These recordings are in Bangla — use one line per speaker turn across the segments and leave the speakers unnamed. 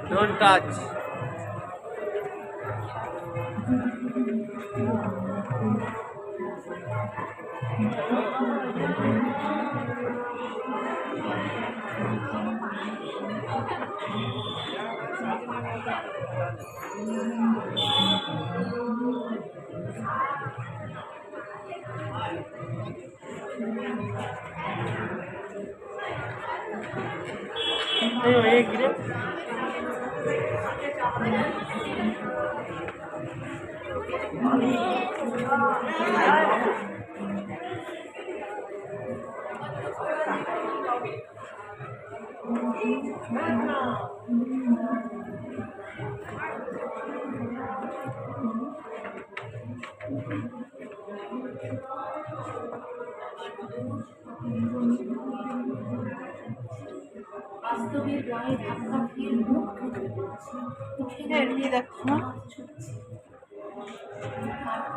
Don't touch.
বাস্তবের গায়ে ধাক্কা খেয়ে মুখ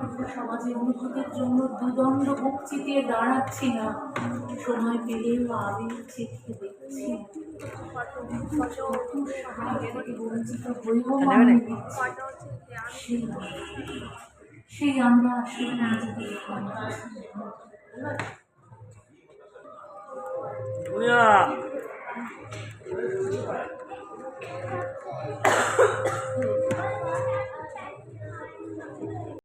ঠুকে সমাজের অনুভূতির জন্য দুদণ্ড বুক চিতিয়ে দাঁড়াচ্ছি না, সময় পেলেও আবেগ চেখে দেখছি। বঞ্চিত হইব সেই আমরা আসলে নিজেদের
Yeah.